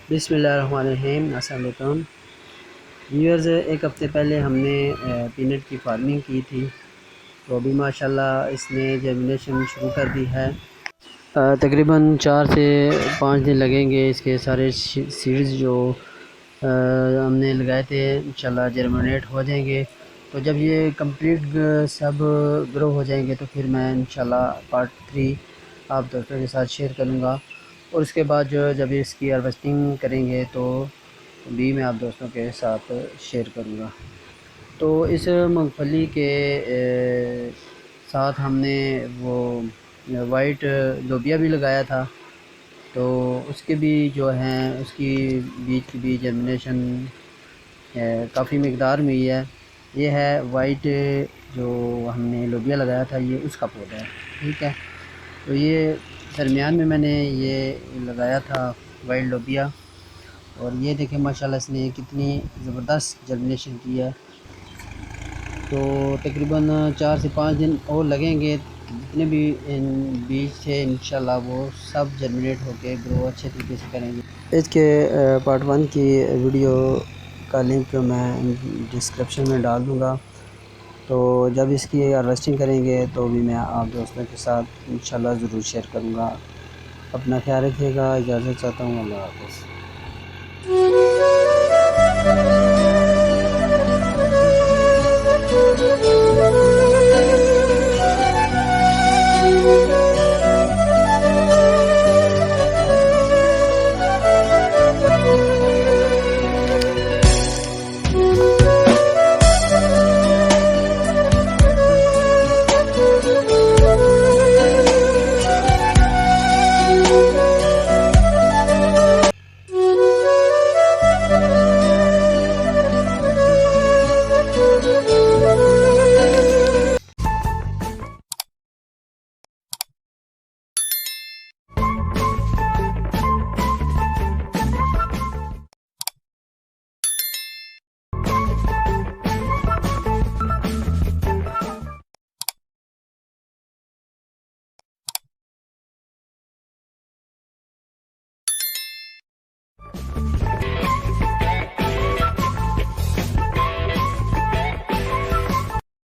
बिस्मिल्लाहिर्रहमानिर्रहीम। अस्सलाम वालेकुम व्यूअर्स। एक हफ़्ते पहले हमने पीनट की फार्मिंग की थी, तो अभी माशाल्लाह इसने जर्मिनेशन शुरू कर दी है। तकरीबन 4 से 5 दिन लगेंगे इसके सारे सीड्स जो हमने लगाए थे इंशाल्लाह जर्मिनेट हो जाएंगे। तो जब ये कंप्लीट सब ग्रो हो जाएंगे तो फिर मैं इंशाल्लाह पार्ट 3 आप दोस्तों के साथ शेयर करूँगा। और उसके बाद जो जब इसकी हार्वेस्टिंग करेंगे तो भी मैं आप दोस्तों के साथ शेयर करूँगा। तो इस मूंगफली के साथ हमने वो वाइट लोबिया भी लगाया था, तो उसके भी जो हैं उसकी बीज की भी जर्मिनेशन काफ़ी मकदार में ही है। ये है वाइट जो हमने लोबिया लगाया था, ये उसका पौधा है। ठीक है, तो ये दरमियान में मैंने ये लगाया था वाइट लोबिया, और ये देखें माशाल्लाह इसने कितनी ज़बरदस्त जर्मिनेशन की है। तो तकरीबन 4 से 5 दिन और लगेंगे, जितने भी बीज थे इंशाल्लाह वो सब जर्मिनेट होके ग्रो अच्छे तरीके से करेंगे। इसके पार्ट 1 की वीडियो का लिंक मैं डिस्क्रिप्शन में डाल दूँगा। तो जब इसकी हार्वेस्टिंग करेंगे तो भी मैं आप दोस्तों के साथ इंशाल्लाह ज़रूर शेयर करूँगा। अपना ख्याल रखिएगा। इजाज़त चाहता हूँ। अल्लाह हाफ़िज़।